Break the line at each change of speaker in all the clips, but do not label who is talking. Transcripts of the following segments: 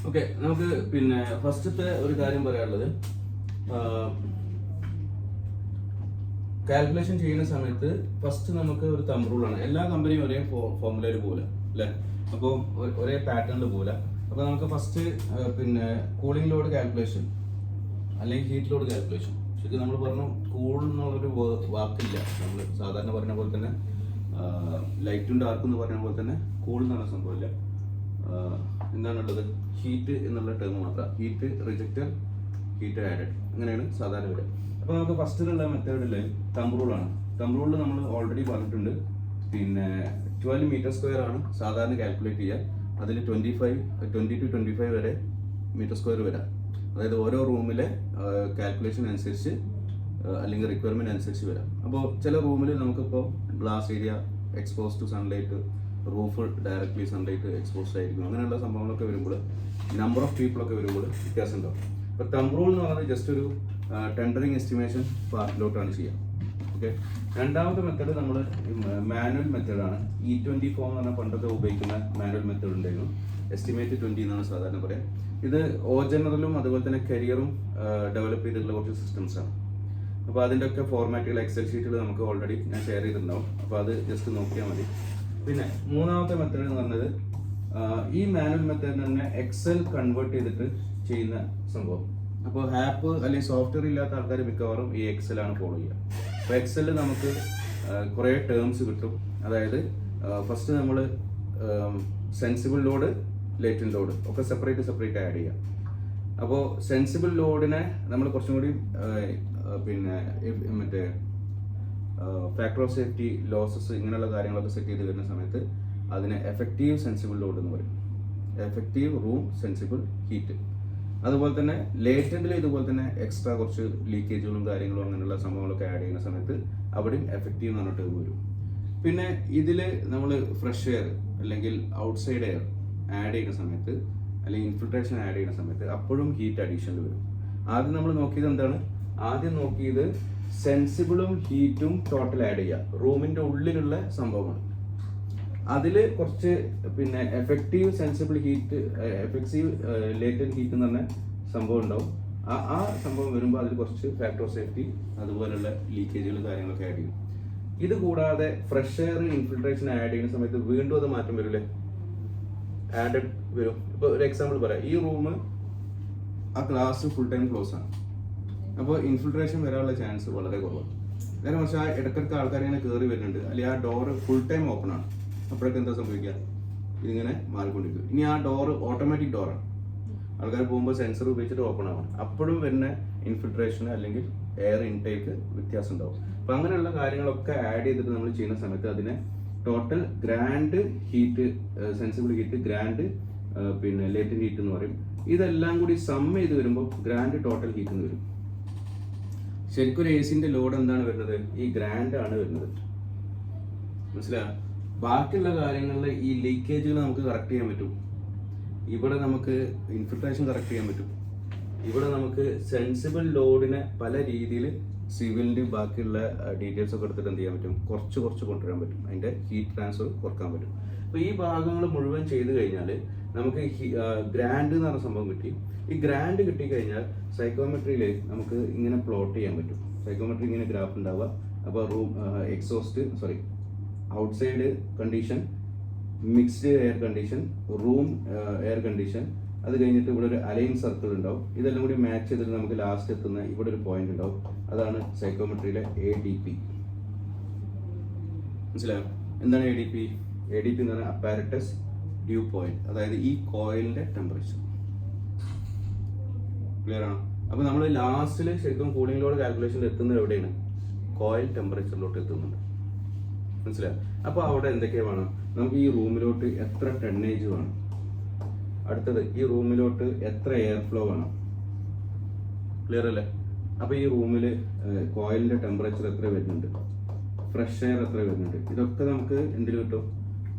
Okay, നമുക്ക് പിന്നെ ഫസ്റ്റത്തെ ഒരു കാര്യം പറയാനുള്ളത്, കാൽക്കുലേഷൻ ചെയ്യുന്ന സമയത്ത് ഫസ്റ്റ് നമുക്ക് ഒരു തമ്പ് റൂളാണ്. എല്ലാ കമ്പനിയും ഒരേ ഫോർമുലയിൽ പോലെ അല്ലേ, അപ്പോൾ ഒരേ പാറ്റേണിൽ പോലെ. അപ്പോൾ നമുക്ക് ഫസ്റ്റ് പിന്നെ കൂളിംഗ് ലോഡ് കാൽക്കുലേഷൻ അല്ലെങ്കിൽ ഹീറ്റ് ലോഡ് കാൽക്കുലേഷൻ. ശരിക്കും നമ്മൾ പറഞ്ഞു കൂൾ എന്നുള്ളൊരു വാക്കില്ല. നമ്മൾ സാധാരണ പറഞ്ഞ പോലെ തന്നെ ലൈറ്റും ഡാർക്കും എന്ന് പറഞ്ഞ പോലെ തന്നെ കൂൾ എന്നുള്ള സംഭവമില്ല. എന്താണുള്ളത്? ഹീറ്റ് എന്നുള്ള ടേം മാത്രം. ഹീറ്റ് റിജക്റ്റഡ്, ഹീറ്റ് ആഡഡ്, അങ്ങനെയാണ് സാധാരണ വരിക. അപ്പോൾ നമുക്ക് ഫസ്റ്റിലുള്ള മെത്തേഡിൽ തമ്പ് റൂളാണ്. തമ്പ് റൂളിൽ നമ്മൾ ഓൾറെഡി പറഞ്ഞിട്ടുണ്ട്. പിന്നെ 12 മീറ്റർ സ്ക്വയർ ആണ് സാധാരണ കാൽക്കുലേറ്റ് ചെയ്യുക. അതിൽ 20 to 25 വരെ മീറ്റർ സ്ക്വയർ വരാം. അതായത് ഓരോ റൂമിലെ കാൽക്കുലേഷൻ അനുസരിച്ച് അല്ലെങ്കിൽ റിക്വയർമെൻറ്റ് അനുസരിച്ച് വരാം. അപ്പോൾ ചില റൂമിൽ നമുക്കിപ്പോൾ glass area expose to sunlight, roof directly sunlight exposed ആയിരിക്കും. അങ്ങനെയുള്ള സംഭവങ്ങളൊക്കെ വരുമ്പോൾ, നമ്പർ ഓഫ് പീപ്പിളൊക്കെ വരുമ്പോൾ വ്യത്യാസം ഉണ്ടാവും. അപ്പോൾ തമ്പ് റൂൾ എന്ന് പറയുന്നത് ജസ്റ്റ് ഒരു ടെൻഡറിങ് എസ്റ്റിമേഷൻ പാർട്ടിലോട്ടാണ് ചെയ്യുക. ഓക്കെ, രണ്ടാമത്തെ മെത്തേഡ് നമ്മൾ മാനുവൽ മെത്തേഡാണ്. E20 ഫോം എന്ന് പറഞ്ഞാൽ പണ്ടൊക്കെ ഉപയോഗിക്കുന്ന മാനുവൽ മെത്തേഡ് ഉണ്ടായിരുന്നു. എസ്റ്റിമേറ്റ് 20 എന്നാണ് സാധാരണ പറയാം. ഇത് ജനറലും അതുപോലെ തന്നെ കരിയറും ഡെവലപ്പ് ചെയ്തിട്ടുള്ള കുറച്ച് സിസ്റ്റംസാണ്. അപ്പോൾ അതിൻ്റെ ഒക്കെ ഫോർമാറ്റുകൾ എക്സൽ ഷീറ്റുകൾ നമുക്ക് ഓൾറെഡി ഞാൻ ഷെയർ ചെയ്തിട്ടുണ്ടാവും. അപ്പോൾ അത് ജസ്റ്റ് നോക്കിയാൽ മതി. പിന്നെ മൂന്നാമത്തെ മെത്തേഡ് എന്ന് പറഞ്ഞത് ഈ മാനുവൽ മെത്തേഡിന് തന്നെ എക്സൽ കൺവേർട്ട് ചെയ്തിട്ട് ചെയ്യുന്ന സംഭവം. അപ്പോൾ ആപ്പ് അല്ലെങ്കിൽ സോഫ്റ്റ്വെയർ ഇല്ലാത്ത ആൾക്കാർ മിക്കവാറും ഈ എക്സലാണ് ഫോളോ ചെയ്യുക. അപ്പോൾ എക്സലിൽ നമുക്ക് കുറേ ടേംസ് കിട്ടും. അതായത് ഫസ്റ്റ് നമ്മൾ സെൻസിബിൾ ലോഡ്, ലേറ്റന്റ് ലോഡ് ഒക്കെ സെപ്പറേറ്റ് ആഡ് ചെയ്യാം. അപ്പോൾ സെൻസിബിൾ ലോഡിനെ നമ്മൾ കുറച്ചും കൂടി പിന്നെ മറ്റേ ഫാക്ടർ ഓഫ് സേഫ്റ്റി, ലോസസ്, ഇങ്ങനെയുള്ള കാര്യങ്ങളൊക്കെ സെറ്റ് ചെയ്ത് വരുന്ന സമയത്ത് അതിനെ എഫക്റ്റീവ് സെൻസിബിൾ ലോഡ് എന്ന് പറയും. Effective room sensible heat. അതുപോലെ തന്നെ ലേറ്റന്റിൽ ഇതുപോലെ തന്നെ എക്സ്ട്രാ കുറച്ച് ലീക്കേജുകളും കാര്യങ്ങളും അങ്ങനെയുള്ള സംഭവങ്ങളൊക്കെ ആഡ് ചെയ്യുന്ന സമയത്ത് അവിടെയും എഫക്റ്റീവ് എന്ന് പറഞ്ഞിട്ട് വരും. പിന്നെ ഇതിൽ നമ്മൾ ഫ്രഷ് എയർ അല്ലെങ്കിൽ ഔട്ട്സൈഡ് എയർ ആഡ് ചെയ്യുന്ന സമയത്ത് അല്ലെങ്കിൽ ഇൻഫിൽട്രേഷൻ ആഡ് ചെയ്യുന്ന സമയത്ത് അപ്പോഴും ഹീറ്റ് അഡീഷനിൽ വരും. ആദ്യം നമ്മൾ നോക്കിയത് എന്താണ്? ആദ്യം നോക്കിയത് സെൻസിബിളും ഹീറ്റും ടോട്ടൽ ആഡ് ചെയ്യുക, റൂമിൻ്റെ ഉള്ളിലുള്ള സംഭവമാണ്. അതിൽ കുറച്ച് പിന്നെ effective sensible heat, effective latent heat എന്ന് പറഞ്ഞ സംഭവം ഉണ്ടാവും. ആ സംഭവം വരുമ്പോൾ അതിൽ കുറച്ച് ഫാക്ടർ ഓഫ് സേഫ്റ്റി അതുപോലുള്ള ലീക്കേജുകൾ കാര്യങ്ങളൊക്കെ ആഡ് ചെയ്യും. ഇത് കൂടാതെ ഫ്രഷ് എയർ, ഇൻഫിൽട്രേഷൻ ആഡ് ചെയ്യുന്ന സമയത്ത് വീണ്ടും അത് മാറ്റം വരില്ലേ, ആഡഡ് വരും. ഇപ്പോൾ ഒരു എക്സാമ്പിൾ പറയാം. ഈ റൂം ആ ഗ്ലാസ് ഫുൾ ടൈം ക്ലോസ് ആണ്. അപ്പോൾ ഇൻഫിൽട്രേഷൻ വരാനുള്ള ചാൻസ് വളരെ കുറവാണ്. നേരെ മറിച്ച് ആ ഇടയ്ക്കിടയ്ക്ക് ആൾക്കാർ ഇങ്ങനെ കയറി വരുന്നുണ്ട്, അല്ലെങ്കിൽ ആ ഡോറ് ഫുൾ ടൈം ഓപ്പൺ ആണ്. അപ്പോഴൊക്കെ എന്താ സംഭവിക്കുക? ഇതിങ്ങനെ മാറിക്കൊണ്ടിരിക്കും. ഇനി ആ ഡോറ് ഓട്ടോമാറ്റിക് ഡോറാണ്, ആൾക്കാർ പോകുമ്പോൾ സെൻസർ ഉപയോഗിച്ചിട്ട് ഓപ്പൺ ആവണം. അപ്പോഴും വരുന്ന ഇൻഫിൽട്രേഷൻ അല്ലെങ്കിൽ എയർ ഇൻടേക്ക് വ്യത്യാസം ഉണ്ടാവും. അപ്പം അങ്ങനെയുള്ള കാര്യങ്ങളൊക്കെ ആഡ് ചെയ്തിട്ട് നമ്മൾ ചെയ്യുന്ന സമയത്ത് അതിനെ total grand heat, sensible heat, grand പിന്നെ ലേറ്റന്റ് ഹീറ്റ് എന്ന് പറയും. ഇതെല്ലാം കൂടി സം ചെയ്ത് വരുമ്പോൾ ഗ്രാൻഡ് ടോട്ടൽ ഹീറ്റ് എന്ന് വരും. ശരിക്കും ഒരു എസിന്റെ ലോഡ് എന്താണ് വരുന്നത്? ഈ ഗ്രാൻഡ് ആണ് വരുന്നത്. മനസ്സിലായോ? ബാക്കിയുള്ള കാര്യങ്ങളിൽ ഈ ലീക്കേജുകൾ നമുക്ക് കറക്റ്റ് ചെയ്യാൻ പറ്റും. ഇവിടെ നമുക്ക് ഇൻഫിൽട്രേഷൻ കറക്റ്റ് ചെയ്യാൻ പറ്റും. ഇവിടെ നമുക്ക് സെൻസിബിൾ ലോഡിനെ പല രീതിയിൽ സിവിലിൻ്റെയും ബാക്കിയുള്ള ഡീറ്റെയിൽസ് ഒക്കെ എടുത്തിട്ട് എന്ത് ചെയ്യാൻ പറ്റും? കുറച്ച് കൊണ്ടുവരാൻ പറ്റും. അതിൻ്റെ ഹീറ്റ് ട്രാൻസ്ഫർ കുറക്കാൻ പറ്റും. അപ്പോൾ ഈ ഭാഗങ്ങൾ മുഴുവൻ ചെയ്ത് കഴിഞ്ഞാൽ നമുക്ക് ഗ്രാൻഡ് എന്ന് പറഞ്ഞ സംഭവം കിട്ടി. ഈ ഗ്രാൻഡ് കിട്ടിക്കഴിഞ്ഞാൽ സൈക്കോമെട്രിയിൽ നമുക്ക് ഇങ്ങനെ പ്ലോട്ട് ചെയ്യാൻ പറ്റും. സൈക്കോമെട്രി ഇങ്ങനെ ഗ്രാഫ് ഉണ്ടാവുക. അപ്പോൾ room outside condition, mixed air condition, room air condition, അത് കഴിഞ്ഞിട്ട് ഇവിടെ ഒരു അലൈൻ സർക്കിൾ ഉണ്ടാവും. ഇതെല്ലാം കൂടി മാച്ച് ചെയ്തിട്ട് നമുക്ക് ലാസ്റ്റ് എത്തുന്ന ഇവിടെ ഒരു പോയിന്റ് ഉണ്ടാവും. അതാണ് സൈക്കോമെട്രിയിലെ ADP. മനസ്സിലായോ? എന്താണ് ADP? ADP എന്ന് പറഞ്ഞാൽ അപ്പാരറ്റസ് ഡ്യൂ പോയിന്റ്, അതായത് ഈ കോയിലിന്റെ ടെമ്പറേച്ചർ. ക്ലിയർ ആണോ? അപ്പോൾ നമ്മൾ ലാസ്റ്റിൽ ശരിക്കും കൂളിംഗ് ലോഡ് കാൽക്കുലേഷനിൽ എത്തുന്നത് എവിടെയാണ്? കോയിൽ ടെമ്പറേച്ചറിലോട്ട് എത്തുന്നുണ്ട്. മനസ്സിലായോ? അപ്പോൾ അവിടെ എന്തൊക്കെയാണ് വേണം? നമുക്ക് ഈ റൂമിലോട്ട് എത്ര ടണ്ണേജ് വേണം, അടുത്തത് ഈ റൂമിലോട്ട് എത്ര എയർ ഫ്ലോ വേണം. ക്ലിയർ അല്ലേ? അപ്പോൾ ഈ റൂമിൽ കോയിലിന്റെ ടെമ്പറേച്ചർ എത്ര വരുന്നുണ്ട്, ഫ്രഷ് എയർ എത്ര വരുന്നുണ്ട്, ഇതൊക്കെ നമുക്ക് എന്തിൽ കിട്ടും?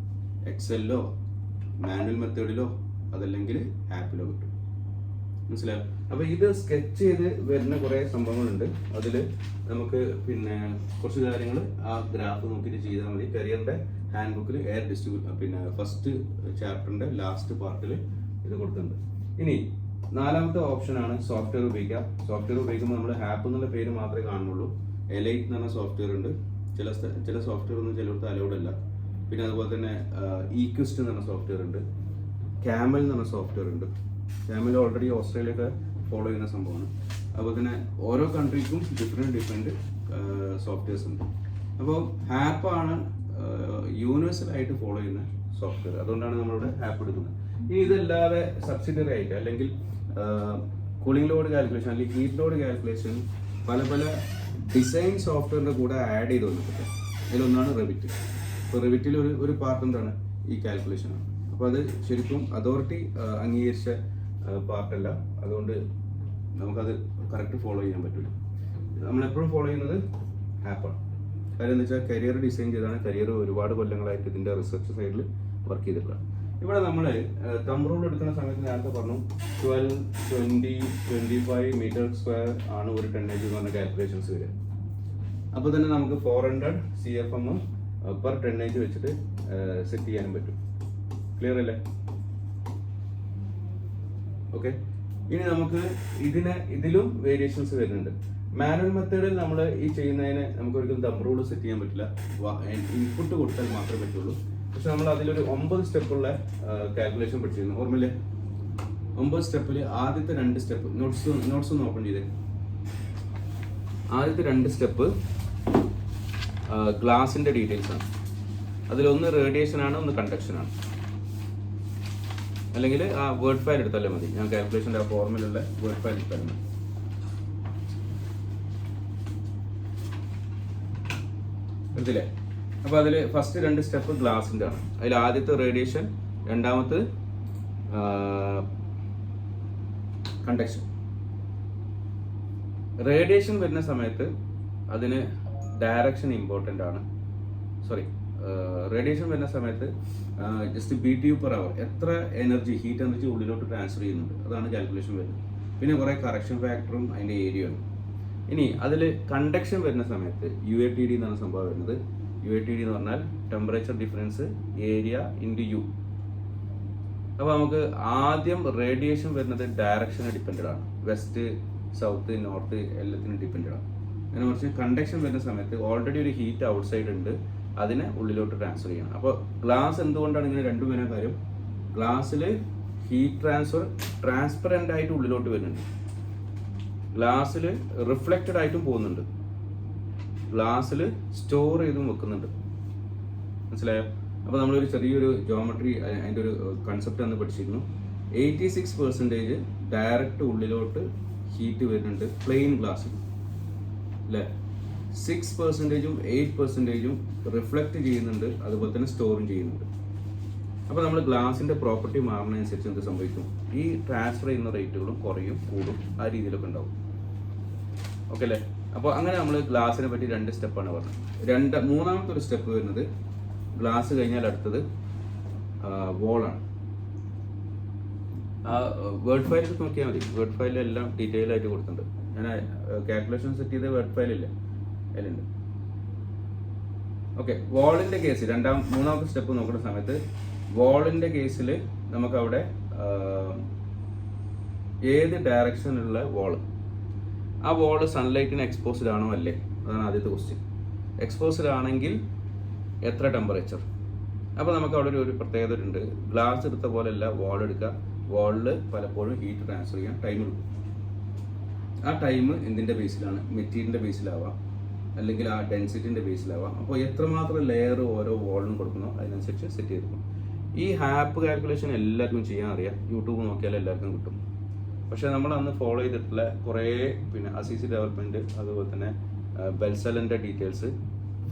എക്സലിലോ മാനുവൽ മെത്തേഡിലോ അതല്ലെങ്കിൽ ആപ്പിലോ കിട്ടും. മനസ്സിലായോ? അപ്പോൾ ഇത് സ്കെച്ച് ചെയ്ത് വരുന്ന കുറേ സംഭവങ്ങളുണ്ട്. അതിൽ നമുക്ക് പിന്നെ കുറച്ച് കാര്യങ്ങൾ ആ ഗ്രാഫ് നോക്കിയിട്ട് ചെയ്താൽ മതി. കരിയറിന്റെ ഹാൻഡ് ബുക്കിൽ എയർ ഡിസ്ട്രിബ്യൂട്ട് പിന്നെ ഫസ്റ്റ് ചാപ്റ്ററിന്റെ ലാസ്റ്റ് പാർട്ടിൽ ഇത് കൊടുത്തിട്ടുണ്ട്. ഇനി നാലാമത്തെ ഓപ്ഷനാണ് സോഫ്റ്റ്വെയർ ഉപയോഗിക്കുക. സോഫ്റ്റ്വെയർ ഉപയോഗിക്കുമ്പോൾ നമ്മൾ ഹാപ്പ് എന്നുള്ള പേര് മാത്രമേ കാണുള്ളൂ. എലൈറ്റ് എന്ന് പറഞ്ഞ സോഫ്റ്റ്വെയർ ഉണ്ട്. ചില സോഫ്റ്റ്വെയർ ഒന്നും ചിലർക്ക് അലൗഡ് അല്ല. പിന്നെ അതുപോലെ തന്നെ ഈക്വിസ്റ്റ് എന്ന് പറഞ്ഞ സോഫ്റ്റ്വെയർ ഉണ്ട്. ക്യാമൽ എന്ന് പറഞ്ഞ സോഫ്റ്റ്വെയർ ഉണ്ട്. ക്യാമൽ ഓൾറെഡി ഓസ്ട്രേലിയയൊക്കെ ഫോളോ ചെയ്യുന്ന സംഭവമാണ്. അതുപോലെ തന്നെ ഓരോ കൺട്രിക്കും ഡിഫറെൻറ്റ് സോഫ്റ്റ്വെയർസ് ഉണ്ട്. അപ്പോൾ ഹാപ്പാണ് യൂണിവേഴ്സലായിട്ട് ഫോളോ ചെയ്യുന്ന സോഫ്റ്റ്വെയർ. അതുകൊണ്ടാണ് നമ്മളിവിടെ ഹാപ്പ് എടുക്കുന്നത്. ഇനി ഇതല്ലാതെ സബ്സിഡറി ആയിട്ട് അല്ലെങ്കിൽ കൂളിംഗ് ലോഡ് കാൽക്കുലേഷൻ അല്ലെങ്കിൽ ഹീറ്റ് ലോഡ് കാൽക്കുലേഷൻ പല ഡിസൈൻ സോഫ്റ്റ്വെയറിൻ്റെ കൂടെ ആഡ് ചെയ്ത് വന്നിട്ടുണ്ട്. അതിലൊന്നാണ് റെവിറ്റ്. ഇപ്പോൾ റെവിറ്റിൽ ഒരു പാർട്ട് എന്താണ് ഈ കാൽക്കുലേഷനാണ്. അപ്പോൾ അത് ശരിക്കും അതോറിറ്റി അംഗീകരിച്ച പാർട്ടല്ല. അതുകൊണ്ട് നമുക്കത് കറക്റ്റ് ഫോളോ ചെയ്യാൻ പറ്റില്ല. നമ്മളെപ്പോഴും ഫോളോ ചെയ്യുന്നത് ഹാപ്പാണ്. കാര്യം എന്താ വെച്ചാൽ കരിയർ ഡിസൈൻ ചെയ്താണ്. കരിയർ ഒരുപാട് കൊല്ലങ്ങളായിട്ട് ഇതിൻ്റെ റിസർച്ച് സൈഡിൽ വർക്ക് ചെയ്തിട്ടുള്ള. ഇവിടെ നമ്മൾ തമ്പ് റൂൾ എടുക്കുന്ന സമയത്ത് നേരത്തെ പറഞ്ഞു 12, 20, 25 മീറ്റർ സ്ക്വയർ ആണ് ഒരു ടെന്നേജ് എന്ന് പറഞ്ഞ കാൽക്കുലേഷൻസ് വരിക. അപ്പോൾ തന്നെ നമുക്ക് 400 CFM പെർ ടെന്നേജ് വെച്ചിട്ട് സെറ്റ് ചെയ്യാനും പറ്റും. ക്ലിയർ അല്ലേ? ഓക്കെ. ഇനി നമുക്ക് ഇതിലും വേരിയേഷൻസ് വരുന്നുണ്ട്. മാനുവൽ മെത്തേഡിൽ നമ്മൾ ഈ ചെയ്യുന്നതിന് നമുക്ക് ഒരിക്കലും തമ്പ് റൂൾ സെറ്റ് ചെയ്യാൻ പറ്റില്ല. ഇൻപുട്ട് കൊടുത്താൽ മാത്രമേ പറ്റുള്ളൂ. പക്ഷെ നമ്മൾ അതിലൊരു 9 സ്റ്റെപ്പുള്ള കാൽക്കുലേഷൻ പഠിച്ചിരുന്നു. ഓർമ്മയില്ലേ? 9 സ്റ്റെപ്പിൽ ആദ്യത്തെ 2 സ്റ്റെപ്പ് നോട്ട്സ് ഓപ്പൺ ചെയ്തേ. ആദ്യത്തെ 2 സ്റ്റെപ്പ് ഗ്ലാസിൻ്റെ ഡീറ്റെയിൽസ് ആണ്. അതിലൊന്ന് റേഡിയേഷൻ ആണ്, ഒന്ന് കണ്ടക്ഷൻ ആണ്. അല്ലെങ്കിൽ ആ വേർഡ് ഫയൽ എടുത്താലേ മതി. ഞാൻ കാൽക്കുലേഷൻ്റെ ആ ഫോർമുലുള്ള വേർഡ് ഫയൽ എടുത്താലും മതി. എടുത്തില്ലേ? അപ്പോൾ അതിൽ ഫസ്റ്റ് 2 സ്റ്റെപ്പ് ഗ്ലാസിൻ്റെ ആണ്. അതിൽ ആദ്യത്തെ റേഡിയേഷൻ, രണ്ടാമത്തെ കണ്ടക്ഷൻ. റേഡിയേഷൻ വരുന്ന സമയത്ത് അതിന് ഡയറക്ഷൻ ഇമ്പോർട്ടൻ്റ് ആണ്. റേഡിയേഷൻ വരുന്ന സമയത്ത് ജസ്റ്റ് BTU/h എത്ര ഹീറ്റ് എനർജി ഉള്ളിലോട്ട് ട്രാൻസ്ഫർ ചെയ്യുന്നുണ്ട്, അതാണ് കാൽക്കുലേഷൻ വരുന്നത്. പിന്നെ കുറേ കറക്ഷൻ ഫാക്ടറും അതിൻ്റെ ഏരിയയും. ഇനി അതിൽ കണ്ടക്ഷൻ വരുന്ന സമയത്ത് UATD എന്നാണ് സംഭവം വരുന്നത്. UATD എന്ന് പറഞ്ഞാൽ temperature difference area into U. അപ്പോൾ നമുക്ക് ആദ്യം റേഡിയേഷൻ വരുന്നത് ഡയറക്ഷനെ ഡിപ്പെൻഡ് ആണ്. വെസ്റ്റ്, സൗത്ത്, നോർത്ത് എല്ലാത്തിനും ഡിപ്പെൻഡ് ആണ്. അതിനെ കുറിച്ച് കണ്ടക്ഷൻ വരുന്ന സമയത്ത് ഓൾറെഡി ഒരു ഹീറ്റ് ഔട്ട് സൈഡ് ഉണ്ട്, അതിനെ ഉള്ളിലോട്ട് ട്രാൻസ്ഫർ ചെയ്യണം. അപ്പോൾ ഗ്ലാസ് എന്തുകൊണ്ടാണ് ഇങ്ങനെ രണ്ടും വരുന്ന കാര്യം? ഗ്ലാസ്സിൽ ഹീറ്റ് ട്രാൻസ്പെറൻ്റ് ആയിട്ട് ഉള്ളിലോട്ട് വരുന്നുണ്ട്. ഗ്ലാസ്സിൽ റിഫ്ലക്റ്റഡ് ആയിട്ടും പോകുന്നുണ്ട്. ഗ്ലാസ്സിൽ സ്റ്റോർ ചെയ്തും വെക്കുന്നുണ്ട്. മനസ്സിലായോ? അപ്പോൾ നമ്മളൊരു ചെറിയൊരു ജോമെട്രി അതിൻ്റെ ഒരു കൺസെപ്റ്റ് അന്ന് പഠിച്ചിരുന്നു. 86% ഡയറക്റ്റ് ഉള്ളിലോട്ട് ഹീറ്റ് വരുന്നുണ്ട് പ്ലെയിൻ ഗ്ലാസ്സിൽ, അല്ലേ? 6%ഉം 8%ഉം റിഫ്ലക്റ്റ് ചെയ്യുന്നുണ്ട്, അതുപോലെ തന്നെ സ്റ്റോറും ചെയ്യുന്നുണ്ട്. അപ്പോൾ നമ്മൾ ഗ്ലാസിൻ്റെ പ്രോപ്പർട്ടി മാറുന്നതനുസരിച്ച് എന്ത് സംഭവിക്കും? ഈ ട്രാൻസ്ഫർ ചെയ്യുന്ന റേറ്റുകളും കുറയും, കൂടും, ആ രീതിയിലൊക്കെ ഉണ്ടാവും. ഓക്കെ അല്ലേ? അപ്പോൾ അങ്ങനെ നമ്മൾ ഗ്ലാസിനെ പറ്റി 2 സ്റ്റെപ്പാണ് പറഞ്ഞത്. മൂന്നാമത്തെ ഒരു സ്റ്റെപ്പ് വരുന്നത് ഗ്ലാസ് കഴിഞ്ഞാൽ അടുത്തത് വോളാണ്. ആ വേർഡ് ഫയലിൽ നോക്കിയാൽ മതി. വേർഡ് ഫയലിലെല്ലാം ഡീറ്റെയിൽ ആയിട്ട് കൊടുത്തിട്ടുണ്ട്. ഞാൻ കാൽക്കുലേഷൻ സെറ്റ് ചെയ്ത വേർഡ് ഫയലില്ലേ, അതിലുണ്ട്. ഓക്കെ. വാളിൻ്റെ കേസ് മൂന്നാമത്തെ സ്റ്റെപ്പ് നോക്കുന്ന സമയത്ത് വാളിൻ്റെ കേസിൽ നമുക്കവിടെ ഏത് ഡയറക്ഷനിലുള്ള വാള്, ആ വാള് സൺലൈറ്റിന് എക്സ്പോസ്ഡ് ആണോ അല്ലേ, അതാണ് ആദ്യത്തെ ക്വസ്റ്റ്യൻ. എക്സ്പോസ്ഡ് ആണെങ്കിൽ എത്ര ടെമ്പറേച്ചർ? അപ്പോൾ നമുക്ക് അവിടെ ഒരു പ്രത്യേകത ഉണ്ട്. ഗ്ലാസ് എടുത്ത പോലെയല്ല വാൾ എടുക്കുക. വാളിൽ പലപ്പോഴും ഹീറ്റ് ട്രാൻസ്ഫർ ചെയ്യാൻ ടൈം എടുക്കും. ആ ടൈം എന്തിൻ്റെ ബേസിലാണ്? മെറ്റീരിയലിൻ്റെ ബേസിലാവാം, അല്ലെങ്കിൽ ആ ഡെൻസിറ്റിൻ്റെ ബേസിലാവാം. അപ്പോൾ എത്രമാത്രം ലെയർ ഓരോ വാളിനും കൊടുക്കുന്നോ അതിനനുസരിച്ച് സെറ്റ് ചെയ്തിരിക്കും. ഈ ഹാപ്പ് കാൽക്കുലേഷൻ എല്ലാവർക്കും ചെയ്യാൻ അറിയാം. യൂട്യൂബ് നോക്കിയാൽ എല്ലാവർക്കും കിട്ടും. പക്ഷേ നമ്മൾ അന്ന് ഫോളോ ചെയ്തിട്ടുള്ള കുറേ അസീസി ഡെവലപ്മെൻറ്റ്, അതുപോലെ തന്നെ ബെൽസലിൻ്റെ ഡീറ്റെയിൽസ്,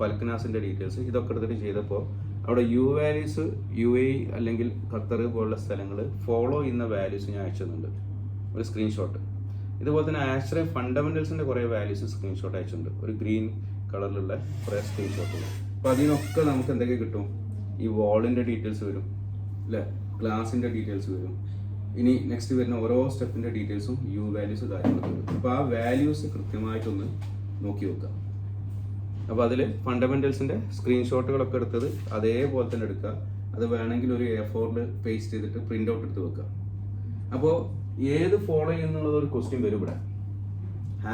ഫൽക്കനാസിൻ്റെ ഡീറ്റെയിൽസ്, ഇതൊക്കെ എടുത്തിട്ട് ചെയ്തപ്പോൾ അവിടെ വാല്യൂസ് UAE അല്ലെങ്കിൽ ഖത്തർ പോലുള്ള സ്ഥലങ്ങൾ ഫോളോ ചെയ്യുന്ന വാല്യൂസ് ഞാൻ അയച്ചു തന്നിട്ടുണ്ട്, ഒരു സ്ക്രീൻഷോട്ട്. ഇതുപോലെ തന്നെ ആശ്രയ ഫണ്ടമെന്റൽസിന്റെ കുറേ വാല്യൂസ് സ്ക്രീൻഷോട്ട് അയച്ചിട്ടുണ്ട്, ഒരു ഗ്രീൻ കളറിലുള്ള കുറേ സ്ക്രീൻഷോട്ടുകൾ. അപ്പോൾ അതിനൊക്കെ നമുക്ക് എന്തൊക്കെ കിട്ടും? ഈ വാളിൻ്റെ ഡീറ്റെയിൽസ് വരും, അല്ലേ? ഗ്ലാസിൻ്റെ ഡീറ്റെയിൽസ് വരും. ഇനി നെക്സ്റ്റ് വരുന്ന ഓരോ സ്റ്റെപ്പിൻ്റെ ഡീറ്റെയിൽസും വാല്യൂസ് കാര്യങ്ങളൊക്കെ വരും. അപ്പോൾ ആ വാല്യൂസ് കൃത്യമായിട്ടൊന്ന് നോക്കി വെക്കുക. അപ്പോൾ അതിൽ ഫണ്ടമെന്റൽസിൻ്റെ സ്ക്രീൻഷോട്ടുകളൊക്കെ എടുത്തത് അതേപോലെ തന്നെ എടുക്കുക. അത് വേണമെങ്കിൽ ഒരു A4 പേസ്റ്റ് ചെയ്തിട്ട് പ്രിൻ്റ് ഔട്ട് എടുത്ത് വെക്കുക. അപ്പോൾ ഏത് ഫോളോ ചെയ്യുന്നുള്ളത് ഒരു ക്വസ്റ്റ്യൻ വരും ഇവിടെ.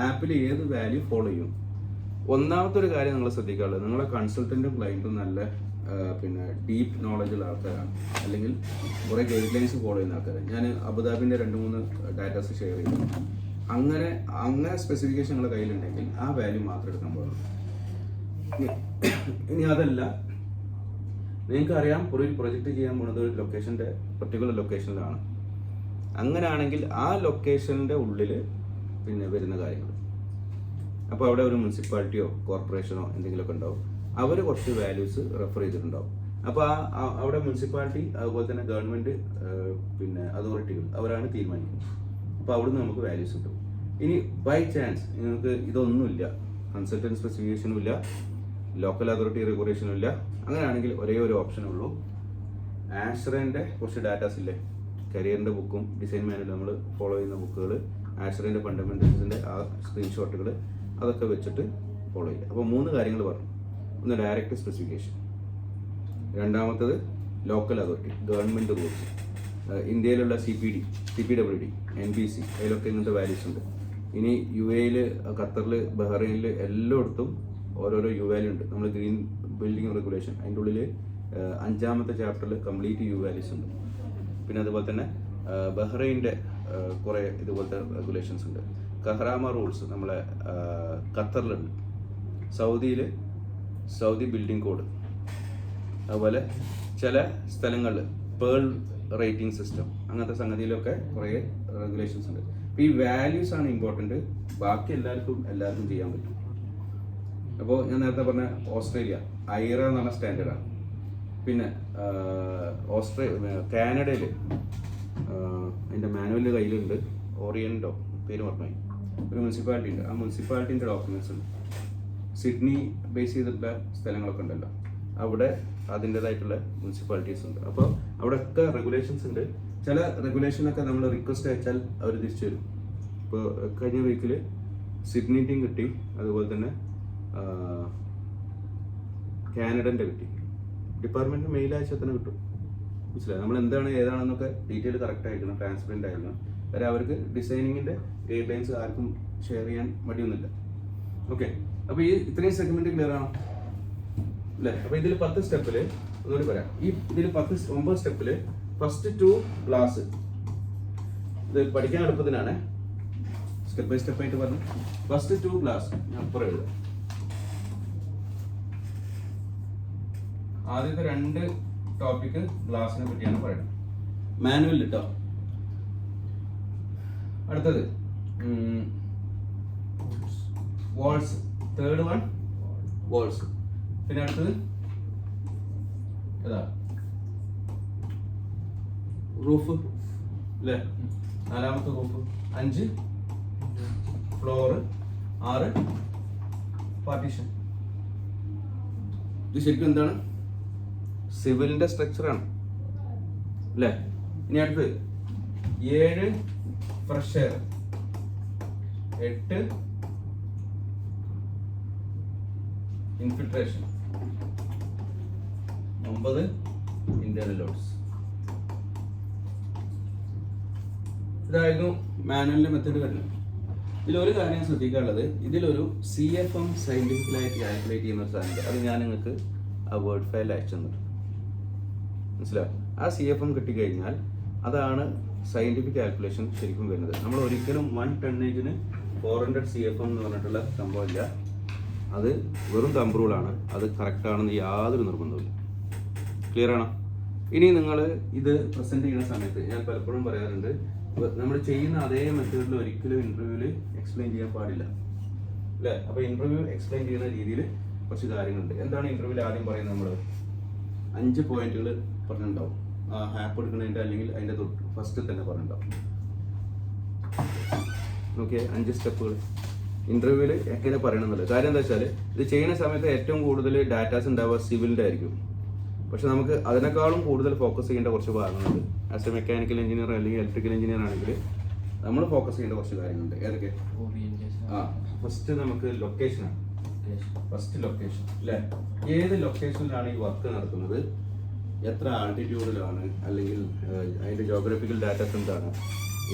ആപ്പിൽ ഏത് വാല്യൂ ഫോളോ ചെയ്യും? ഒന്നാമത്തെ ഒരു കാര്യം നിങ്ങൾ ശ്രദ്ധിക്കാനുള്ളത്, നിങ്ങളെ കൺസൾട്ടൻറ്റും ക്ലയൻറ്റും നല്ല പിന്നെ ഡീപ്പ് നോളജുള്ള ആൾക്കാരാണ്, അല്ലെങ്കിൽ കുറേ ഗൈഡ് ലൈൻസ് ഫോളോ ചെയ്യുന്ന ആൾക്കാരാണ്. ഞാൻ അബുദാബിൻ്റെ 2-3 ഡാറ്റാസ് ഷെയർ ചെയ്തു. അങ്ങനെ സ്പെസിഫിക്കേഷൻ നിങ്ങളുടെ കയ്യിലുണ്ടെങ്കിൽ ആ വാല്യൂ മാത്രം എടുക്കാൻ പാടുള്ളൂ. ഇനി അതല്ല, നിങ്ങൾക്കറിയാം ഒരു പ്രൊജക്റ്റ് ചെയ്യാൻ പോകുന്നത് ഒരു ലൊക്കേഷൻ്റെ പർട്ടിക്കുലർ ലൊക്കേഷനിലാണ്, അങ്ങനെയാണെങ്കിൽ ആ ലൊക്കേഷൻ്റെ ഉള്ളിൽ പിന്നെ വരുന്ന കാര്യങ്ങൾ, അപ്പോൾ അവിടെ ഒരു മുനിസിപ്പാലിറ്റിയോ കോർപ്പറേഷനോ എന്തെങ്കിലുമൊക്കെ ഉണ്ടാവും, അവർ കുറച്ച് വാല്യൂസ് റെഫർ ചെയ്തിട്ടുണ്ടാവും. അപ്പോൾ അവിടെ മുനിസിപ്പാലിറ്റി അതുപോലെ തന്നെ ഗവൺമെൻറ് പിന്നെ അതോറിറ്റികൾ അവരാണ് തീരുമാനിക്കുന്നത്. അപ്പോൾ അവിടുന്ന് നമുക്ക് വാല്യൂസ് കിട്ടും. ഇനി ബൈ ചാൻസ് നിങ്ങൾക്ക് ഇതൊന്നുമില്ല, കൺസൾട്ടൻറ്റ് സ്പെസിഫിക്കേഷനും ഇല്ല, ലോക്കൽ അതോറിറ്റി റെഗുലേഷനും ഇല്ല, അങ്ങനെയാണെങ്കിൽ ഒരേ ഒരു ഓപ്ഷനുള്ളൂ. ആശ്രയൻ്റെ കുറച്ച് ഡാറ്റാസ് ഇല്ലേ, കരിയറിൻ്റെ ബുക്കും ഡിസൈൻ മാനുവൽ നമ്മൾ ഫോളോ ചെയ്യുന്ന ബുക്കുകൾ, ആശ്രയൻ്റെ ഫണ്ടമെന്റൽസിൻ്റെ ആ സ്ക്രീൻഷോട്ടുകൾ, അതൊക്കെ വെച്ചിട്ട് ഫോളോ ചെയ്യുക. അപ്പോൾ 3 കാര്യങ്ങൾ പറഞ്ഞു. ഒന്ന് ഡയറക്റ്റ് സ്പെസിഫിക്കേഷൻ, രണ്ടാമത്തത് ലോക്കൽ അതോറിറ്റി ഗവൺമെൻറ് റൂൾസ്, ഇന്ത്യയിലുള്ള CPWD, NBC, അതിലൊക്കെ ഇങ്ങനത്തെ വാല്യൂസ് ഉണ്ട്. ഇനി UAE, ഖത്തറിൽ, ബഹ്റൈനിൽ എല്ലായിടത്തും ഓരോരോ യു വാല്യൂ ഉണ്ട്. നമ്മൾ ഗ്രീൻ ബിൽഡിംഗ് റെഗുലേഷൻ അതിൻ്റെ ഉള്ളിൽ 5ാമത്തെ ചാപ്റ്ററിൽ കംപ്ലീറ്റ് യു വാല്യൂസ് ഉണ്ട്. പിന്നെ അതുപോലെ തന്നെ ബഹ്റൈൻ്റെ കുറേ ഇതുപോലത്തെ റെഗുലേഷൻസ് ഉണ്ട്. കഹ്റാമ റൂൾസ് നമ്മളെ ഖത്തറിലുണ്ട്. സൗദി ബിൽഡിംഗ് കോഡ്, അതുപോലെ ചില സ്ഥലങ്ങളിൽ പേൾ റേറ്റിംഗ് സിസ്റ്റം, അങ്ങനത്തെ സംഗതിയിലൊക്കെ കുറേ റെഗുലേഷൻസ് ഉണ്ട്. അപ്പോൾ ഈ വാല്യൂസ് ആണ് ഇമ്പോർട്ടൻറ്റ്, ബാക്കി എല്ലാവർക്കും ചെയ്യാൻ പറ്റും. അപ്പോൾ ഞാൻ നേരത്തെ പറഞ്ഞ ഓസ്ട്രേലിയ ഐറ എന്ന് പറഞ്ഞ സ്റ്റാൻഡേർഡാണ്. പിന്നെ കാനഡയിൽ അതിൻ്റെ മാനുവൽ കയ്യിലുണ്ട്, ഓറിയൻറ്റോ പേര് പറഞ്ഞു, ഒരു മുനിസിപ്പാലിറ്റി ഉണ്ട്, ആ മുനിസിപ്പാലിറ്റീൻ്റെ ഡോക്യുമെൻറ്റ്സ് ഉണ്ട്. സിഡ്നി ബേസ് ചെയ്തിട്ടുള്ള സ്ഥലങ്ങളൊക്കെ ഉണ്ടല്ലോ, അവിടെ അതിൻ്റെതായിട്ടുള്ള മുനിസിപ്പാലിറ്റീസ് ഉണ്ട്. അപ്പോൾ അവിടെയൊക്കെ റെഗുലേഷൻസ് ഉണ്ട്. ചില റെഗുലേഷനൊക്കെ നമ്മൾ റിക്വസ്റ്റ് അയച്ചാൽ അവർ തിരിച്ചു തരും. ഇപ്പോൾ കഴിഞ്ഞ വീക്കിൽ സിഡ്നിൻ്റെയും കിട്ടി, അതുപോലെ തന്നെ കാനഡൻ്റെ കിട്ടി. ഡിപ്പാർട്ട്മെൻറ്റ് മെയിൽ അയച്ചാൽ തന്നെ കിട്ടും. മനസ്സിലായി? നമ്മൾ എന്താണ് ഏതാണെന്നൊക്കെ ഡീറ്റെയിൽ കറക്റ്റ് ആയിരിക്കണം, ട്രാൻസ്പെറൻറ്റ് ആയിരിക്കണം. കാരണം അവർക്ക് ഡിസൈനിങ്ങിൻ്റെ ഗൈഡ് ലൈൻസ് ആർക്കും ഷെയർ ചെയ്യാൻ മടിയൊന്നുമില്ല. ഓക്കെ, അപ്പോൾ ഈ ഇത്രയും സെഗ്മെൻറ്റ് ക്ലിയർ ആണോ അല്ലേ? അപ്പോൾ ഇതിൽ 10 സ്റ്റെപ്പിൽ ഒന്നുകൂടി പറയാം. ഇതിൽ 9 സ്റ്റെപ്പിൽ ഫസ്റ്റ് 2 ക്ലാസ് ഇത് പഠിക്കാൻ എളുപ്പത്തിനാണ്, സ്റ്റെപ്പ് ബൈ സ്റ്റെപ്പ് ആയിട്ട് പറഞ്ഞു. ഫസ്റ്റ് 2 ക്ലാസ് ഞാൻ അപ്പുറം എഴുതാം. ആദ്യത്തെ 2 ടോപ്പിക്ക് ഗ്ലാസിനെ പറ്റിയാണ് പറയുന്നത്, മാനുവൽ കേട്ടോ. അടുത്തത് വാൾസ്, തേർഡ് വൺ വാൾസ്. പിന്നെ അടുത്തത് ഏതാ, റൂഫ് അല്ലേ, 4ാമത്തെ റൂഫ്, 5 ഫ്ലോറ്, 6 പാർട്ടീഷൻ. ഇത് ശരിക്കും എന്താണ്, സിവിലിന്റെ സ്ട്രക്ചറാണ് അല്ലേ. ഇനി അടുത്ത് 7 fresh air, 8 infiltration, 9 internal loads. ഇതായിരുന്നു മാനുവലിന്റെ മെത്തേഡ് വരുന്നത്. ഇതിലൊരു കാര്യം ശ്രദ്ധിക്കാനുള്ളത്, ഇതിലൊരു CFM സയന്റിഫിക്കലായിട്ട് കാൽക്കുലേറ്റ് ചെയ്യുന്ന ഒരു സാധനമുണ്ട്. അത് ഞാൻ നിങ്ങൾക്ക് ആ വേർഡ് ഫയൽ അയച്ചു തന്നിട്ടുണ്ട്, മനസ്സിലാവും. ആ CFM കിട്ടിക്കഴിഞ്ഞാൽ അതാണ് സയന്റിഫിക് കാൽക്കുലേഷൻ ശരിക്കും വരുന്നത്. നമ്മൾ ഒരിക്കലും 1 ടണ്ണേജിന് 400 CFM എന്ന് പറഞ്ഞിട്ടുള്ള സംഭവമില്ല. അത് വെറും തമ്പ് റൂളാണ്. അത് കറക്റ്റ് ആണെന്ന് യാതൊരു നിർബന്ധമില്ല. ക്ലിയർ ആണോ? ഇനി നിങ്ങൾ ഇത് പ്രസന്റ് ചെയ്യുന്ന സമയത്ത് ഞാൻ പലപ്പോഴും പറയാറുണ്ട്, നമ്മൾ ചെയ്യുന്ന അതേ മെത്തേഡിൽ ഒരിക്കലും ഇന്റർവ്യൂവിൽ എക്സ്പ്ലെയിൻ ചെയ്യാൻ പാടില്ല അല്ലേ. അപ്പോൾ ഇന്റർവ്യൂ എക്സ്പ്ലെയിൻ ചെയ്യുന്ന രീതിയിൽ കുറച്ച് കാര്യങ്ങളുണ്ട്. എന്താണ് ഇന്റർവ്യൂവിൽ ആദ്യം പറയുന്നത്? നമ്മൾ 5 പോയിന്റുകൾ പറഞ്ഞിട്ടുണ്ടാവും. ആ ആപ്പ് എടുക്കുന്നതിൻ്റെ അല്ലെങ്കിൽ അതിൻ്റെ ഫസ്റ്റ് തന്നെ പറഞ്ഞിട്ടുണ്ടാവും. ഓക്കെ, 5 സ്റ്റെപ്പുകൾ ഇന്റർവ്യൂവിൽ എങ്ങനെ പറയണമെന്നുള്ളത്. കാര്യം എന്താ വെച്ചാൽ, ഇത് ചെയ്യുന്ന സമയത്ത് ഏറ്റവും കൂടുതൽ ഡാറ്റാസ് ഉണ്ടാവുക സിവിലിൻ്റെ ആയിരിക്കും. പക്ഷെ നമുക്ക് അതിനേക്കാളും കൂടുതൽ ഫോക്കസ് ചെയ്യേണ്ട കുറച്ച് ഭാഗങ്ങളുണ്ട്. ആസ് എ മെക്കാനിക്കൽ എഞ്ചിനീയർ അല്ലെങ്കിൽ ഇലക്ട്രിക്കൽ എഞ്ചിനീയർ ആണെങ്കിൽ നമ്മൾ ഫോക്കസ് ചെയ്യേണ്ട കുറച്ച് കാര്യങ്ങളുണ്ട്. ഏതൊക്കെ? ഫസ്റ്റ് നമുക്ക് ലൊക്കേഷനാണ്. ഫസ്റ്റ് ലൊക്കേഷൻ അല്ലേ, ഏത് ലൊക്കേഷനിലാണ് ഈ വർക്ക് നടക്കുന്നത്, എത്ര ആൾട്ടിറ്റ്യൂഡിലാണ്, അല്ലെങ്കിൽ അതിൻ്റെ ജോഗ്രഫിക്കൽ ഡാറ്റാസ് എന്താണ്,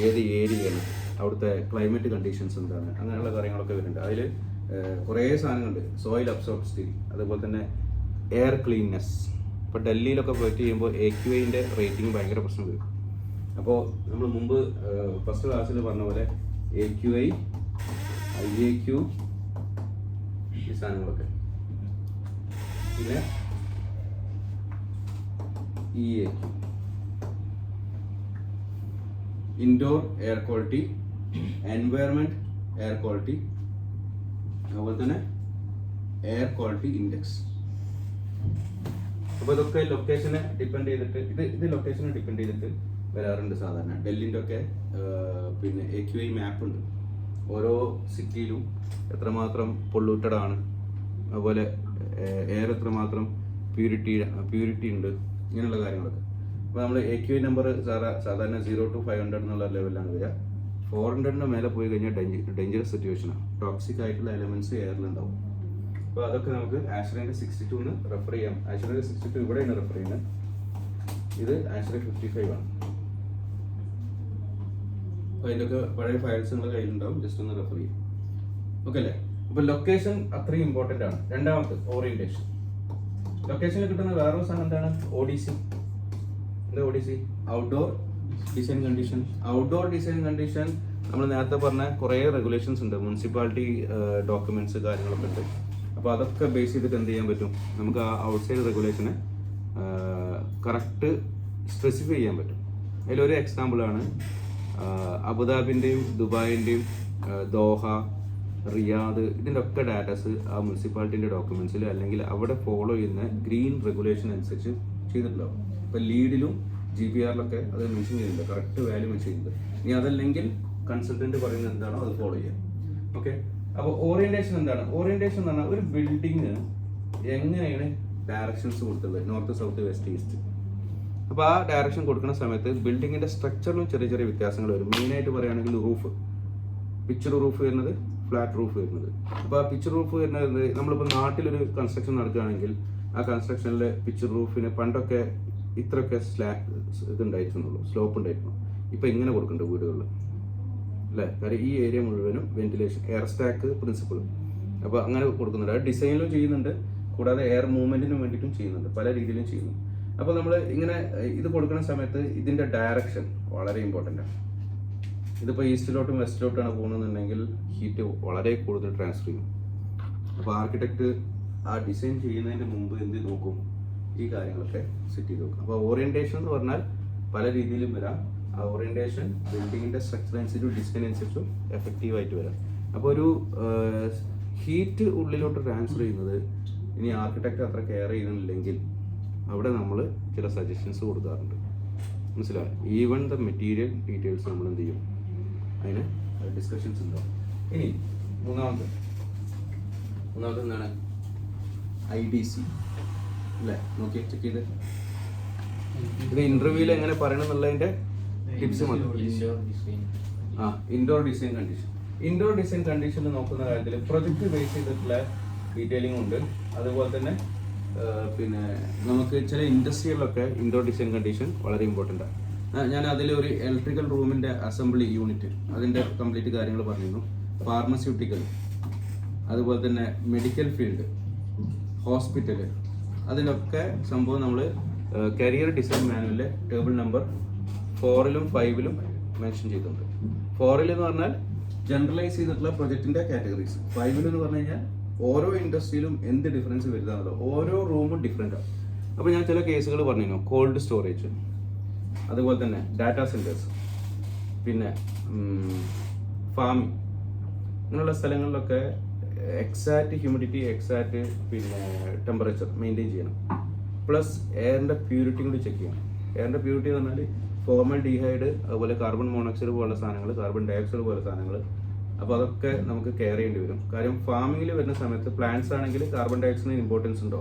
ഏത് ഏരിയയാണ്, അവിടുത്തെ ക്ലൈമറ്റ് കണ്ടീഷൻസ് എന്താണ്, അങ്ങനെയുള്ള കാര്യങ്ങളൊക്കെ വരുന്നുണ്ട്. അതിൽ കുറേ സാധനങ്ങളുണ്ട്. സോയിൽ അബ്സോർബിറ്റി, അതുപോലെ തന്നെ എയർ ക്ലീൻനെസ്. ഇപ്പോൾ ഡൽഹിയിലൊക്കെ പോയിട്ട് ചെയ്യുമ്പോൾ AQIൻ്റെ റേറ്റിംഗ് ഭയങ്കര പ്രശ്നം വരും. അപ്പോൾ നമ്മൾ മുമ്പ് ഫസ്റ്റ് ക്ലാസ്സിൽ പറഞ്ഞ പോലെ AQI, IAQ, ഈ സാധനങ്ങളൊക്കെ, പിന്നെ EAQ, indoor air quality, environment air quality, അതുപോലെ തന്നെ എയർ ക്വാളിറ്റി ഇൻഡെക്സ്. അപ്പോൾ ഇതൊക്കെ ലൊക്കേഷനെ ഡിപ്പെൻഡ് ചെയ്തിട്ട് ഇത് ലൊക്കേഷനെ ഡിപ്പെൻഡ് ചെയ്തിട്ട് വരാറുണ്ട് സാധാരണ. ഡൽഹിൻ്റെ ഒക്കെ പിന്നെ AQI മാപ്പ് ഉണ്ട്. ഓരോ സിറ്റിയിലും എത്രമാത്രം പൊള്യൂട്ടഡ് ആണ്, അതുപോലെ എയർ എത്രമാത്രം പ്യൂരിറ്റി ഉണ്ട്, ഇങ്ങനെയുള്ള കാര്യങ്ങളൊക്കെ. അപ്പോൾ നമ്മൾ AQI നമ്പർ സാധാരണ 0 to 500 എന്നുള്ള ലെവലിലാണ് വരിക. 400ൻ്റെ മേലെ പോയി കഴിഞ്ഞാൽ ഡേഞ്ചറസ് സിറ്റുവേഷനാണ്. ടോക്സിക് ആയിട്ടുള്ള എലമെൻറ്റ്സ് എയറിലുണ്ടാവും. അപ്പോൾ അതൊക്കെ നമുക്ക് ആഷ്റേൻ്റെ 62 റെഫർ ചെയ്യാം. ആഷ്റേൻ്റെ 62 ഇവിടെയാണ് റെഫർ ചെയ്യുന്നത്. ഇത് ആഷ്റേ 55 ആണ്. അപ്പോൾ അതിൻ്റെയൊക്കെ പഴയ ഫയൽസ് നിങ്ങളുടെ കയ്യിലുണ്ടാവും, ജസ്റ്റ് ഒന്ന് റെഫർ ചെയ്യും. ഓക്കെ അല്ലേ? അപ്പോൾ ലൊക്കേഷൻ അത്രയും ഇമ്പോർട്ടൻ്റ് ആണ്. രണ്ടാമത്തെ ഓറിയന്റേഷൻ. ലൊക്കേഷനിൽ കിട്ടുന്ന വേറൊരു സാധനം എന്താണ്? ODC. എന്താ ODC? Outdoor design condition. Outdoor design condition നമ്മൾ നേരത്തെ പറഞ്ഞ കുറേ റെഗുലേഷൻസ് ഉണ്ട്, മുനിസിപ്പാലിറ്റി ഡോക്യുമെന്റ്സ് കാര്യങ്ങളൊക്കെ ഉണ്ട്. അപ്പോൾ അതൊക്കെ ബേസ് ചെയ്തിട്ട് എന്ത് ചെയ്യാൻ പറ്റും? നമുക്ക് ആ ഔട്ട്സൈഡ് റെഗുലേഷനെ കറക്റ്റ് സ്പെസിഫൈ ചെയ്യാൻ പറ്റും. അതിലൊരു എക്സാമ്പിളാണ് അബുദാബിൻ്റെയും ദുബായിൻ്റെയും ദോഹ, റിയാദ്, ഇതിൻ്റെ ഒക്കെ ഡാറ്റാസ് ആ മുനിസിപ്പാലിറ്റിൻ്റെ ഡോക്യുമെന്റ്സിൽ അല്ലെങ്കിൽ അവിടെ ഫോളോ ചെയ്യുന്ന ഗ്രീൻ റെഗുലേഷൻ അനുസരിച്ച് ചെയ്തിട്ടുണ്ടാവും. ഇപ്പോൾ ലീഡിലും GPRലൊക്കെ അത് മെൻഷൻ ചെയ്യുന്നുണ്ട്, കറക്റ്റ് വാല്യൂ മെൻഷൻ ചെയ്യുന്നുണ്ട്. ഇനി അതല്ലെങ്കിൽ കൺസൾട്ടന്റ് പറയുന്നത് എന്താണോ അത് ഫോളോ ചെയ്യാം. ഓക്കെ. അപ്പോൾ ഓറിയന്റേഷൻ എന്താണ്? ഓറിയന്റേഷൻ എന്ന് പറഞ്ഞാൽ ഒരു ബിൽഡിങ് എങ്ങനെയാണ് ഡയറക്ഷൻസ് കൊടുത്തുള്ളത്, നോർത്ത്, സൗത്ത്, വെസ്റ്റ്, ഈസ്റ്റ്. അപ്പോൾ ആ ഡയറക്ഷൻ കൊടുക്കുന്ന സമയത്ത് ബിൽഡിങ്ങിന്റെ സ്ട്രക്ചറിലും ചെറിയ ചെറിയ വ്യത്യാസങ്ങൾ വരും. മെയിനായിട്ട് പറയുകയാണെങ്കിൽ റൂഫ്, പിച്ചർ റൂഫ് വരുന്നത്, ഫ്ലാറ്റ് റൂഫ് വരുന്നത്. അപ്പോൾ ആ പിച്ചർ റൂഫ് വരുന്നത് നമ്മളിപ്പോൾ നാട്ടിലൊരു കൺസ്ട്രക്ഷൻ നടക്കുകയാണെങ്കിൽ ആ കൺസ്ട്രക്ഷനിൽ പിച്ചർ റൂഫിന് പണ്ടൊക്കെ ഇത്രയൊക്കെ ഇതുണ്ടായിരുന്നുള്ളൂ, സ്ലോപ്പ് ഉണ്ടായിരുന്നു. ഇപ്പം ഇങ്ങനെ കൊടുക്കുന്നുണ്ട് വീടുകളിൽ, അല്ലേ? കാര്യം ഈ ഏരിയ മുഴുവനും വെന്റിലേഷൻ, എയർ സ്റ്റാക്ക് പ്രിൻസിപ്പിൾ. അപ്പോൾ അങ്ങനെ കൊടുക്കുന്നുണ്ട്. അത് ഡിസൈനിലും ചെയ്യുന്നുണ്ട്, കൂടാതെ എയർ മൂവ്മെന്റിനും വേണ്ടിയിട്ടും ചെയ്യുന്നുണ്ട്, പല രീതിയിലും ചെയ്യുന്നു. അപ്പോൾ നമ്മൾ ഇങ്ങനെ ഇത് കൊടുക്കുന്ന സമയത്ത് ഇതിൻ്റെ ഡയറക്ഷൻ വളരെ ഇമ്പോർട്ടൻ്റ് ആണ്. ഇതിപ്പോൾ ഈസ്റ്റിലോട്ടും വെസ്റ്റിലോട്ടാണ് പോകുന്നതെന്നുണ്ടെങ്കിൽ ഹീറ്റ് വളരെ കൂടുതൽ ട്രാൻസ്ഫർ ചെയ്യും. അപ്പോൾ ആർക്കിടെക്ട് ആ ഡിസൈൻ ചെയ്യുന്നതിന് മുമ്പ് എന്ത് നോക്കും? ഈ കാര്യങ്ങളൊക്കെ സെറ്റ് ചെയ്ത് നോക്കും. അപ്പോൾ ഓറിയന്റേഷൻ എന്ന് പറഞ്ഞാൽ പല രീതിയിലും വരാം. ആ ഓറിയന്റേഷൻ ബിൽഡിങ്ങിൻ്റെ സ്ട്രക്ചർ അനുസരിച്ചും ഡിസൈൻ അനുസരിച്ചും എഫക്റ്റീവായിട്ട് വരാം. അപ്പോൾ ഒരു ഹീറ്റ് ഉള്ളിലോട്ട് ട്രാൻസ്ഫർ ചെയ്യുന്നത് ഇനി ആർക്കിടെക്ട് അത്ര കെയർ ചെയ്യുന്നില്ലെങ്കിൽ അവിടെ നമ്മൾ ചില സജഷൻസ് കൊടുക്കാറുണ്ട്. മനസ്സിലായി? ഈവൻ ദ മെറ്റീരിയൽ ഡീറ്റെയിൽസ് നമ്മൾ എന്ത് ചെയ്യും, അതിന് ഡിസ്കഷൻസ് ഉണ്ടാവും. ഇനി മൂന്നാമത്തെ എന്താണ്? IDC, അല്ലേ? നോക്കി ചെക്ക് ചെയ്ത് ഇത് ഇന്റർവ്യൂവിൽ എങ്ങനെ പറയണം എന്നുള്ളതിന്റെ ടിപ്സ് മതി. Indoor design condition. Indoor design കണ്ടീഷനിൽ നോക്കുന്ന കാര്യത്തിൽ പ്രൊജക്ട് ബേസ് ചെയ്തിട്ടുള്ള ഡീറ്റെയിലിംഗ് ഉണ്ട്. അതുപോലെ തന്നെ പിന്നെ നമുക്ക് ചില ഇൻഡസ്ട്രികളിലൊക്കെ ഇൻഡോർ ഡിസൈൻ കണ്ടീഷൻ വളരെ ഇമ്പോർട്ടൻ്റ് ആണ്. ഞാൻ അതിലൊരു ഇലക്ട്രിക്കൽ റൂമിൻ്റെ അസംബ്ലി യൂണിറ്റ് അതിൻ്റെ കംപ്ലീറ്റ് കാര്യങ്ങൾ പറഞ്ഞിരുന്നു. ഫാർമസ്യൂട്ടിക്കൽ, അതുപോലെ തന്നെ മെഡിക്കൽ ഫീൽഡ്, ഹോസ്പിറ്റൽ, അതിലൊക്കെ സംഭവം നമ്മൾ കരിയർ ഡിസൈൻ മാനുവലിലെ ടേബിൾ നമ്പർ 4ലും 5ലും മെൻഷൻ ചെയ്തിട്ടുണ്ട്. 4ൽ എന്ന് പറഞ്ഞാൽ ജനറലൈസ് ചെയ്തിട്ടുള്ള പ്രൊജക്റ്റിൻ്റെ കാറ്റഗറീസ്, 5ൽ എന്ന് പറഞ്ഞു കഴിഞ്ഞാൽ ഓരോ ഇൻഡസ്ട്രിയിലും എന്ത് ഡിഫറൻസ് വരുന്നതാണല്ലോ, ഓരോ റൂമും ഡിഫറെൻ്റ് ആണ്. അപ്പോൾ ഞാൻ ചില കേസുകൾ പറഞ്ഞിരുന്നു. കോൾഡ് സ്റ്റോറേജ്, അതുപോലെ തന്നെ ഡാറ്റാ സെൻറ്റേഴ്സ്, പിന്നെ ഫാമിംഗ്, ഇങ്ങനെയുള്ള സ്ഥലങ്ങളിലൊക്കെ എക്സാക്റ്റ് ഹ്യൂമിഡിറ്റി, എക്സാക്റ്റ് പിന്നെ ടെമ്പറേച്ചർ മെയിൻറ്റെയിൻ ചെയ്യണം. പ്ലസ് എയറിൻ്റെ പ്യൂരിറ്റി കൂടി ചെക്ക് ചെയ്യണം. എയറിൻ്റെ പ്യൂരിറ്റി എന്ന് പറഞ്ഞാൽ ഫോർമൽ ഡീഹൈഡ്, അതുപോലെ കാർബൺ മോണോക്സൈഡ് പോലുള്ള സാധനങ്ങൾ, കാർബൺ ഡയോക്സൈഡ് പോലുള്ള സാധനങ്ങൾ. അപ്പോൾ അതൊക്കെ നമുക്ക് കെയർ ചെയ്യേണ്ടി വരും. കാര്യം ഫാമിങ്ങിൽ വരുന്ന സമയത്ത് പ്ലാന്റ്സ് ആണെങ്കിൽ കാർബൺ ഡയോക്സൈഡിന് ഇമ്പോർട്ടൻസ് ഉണ്ടോ?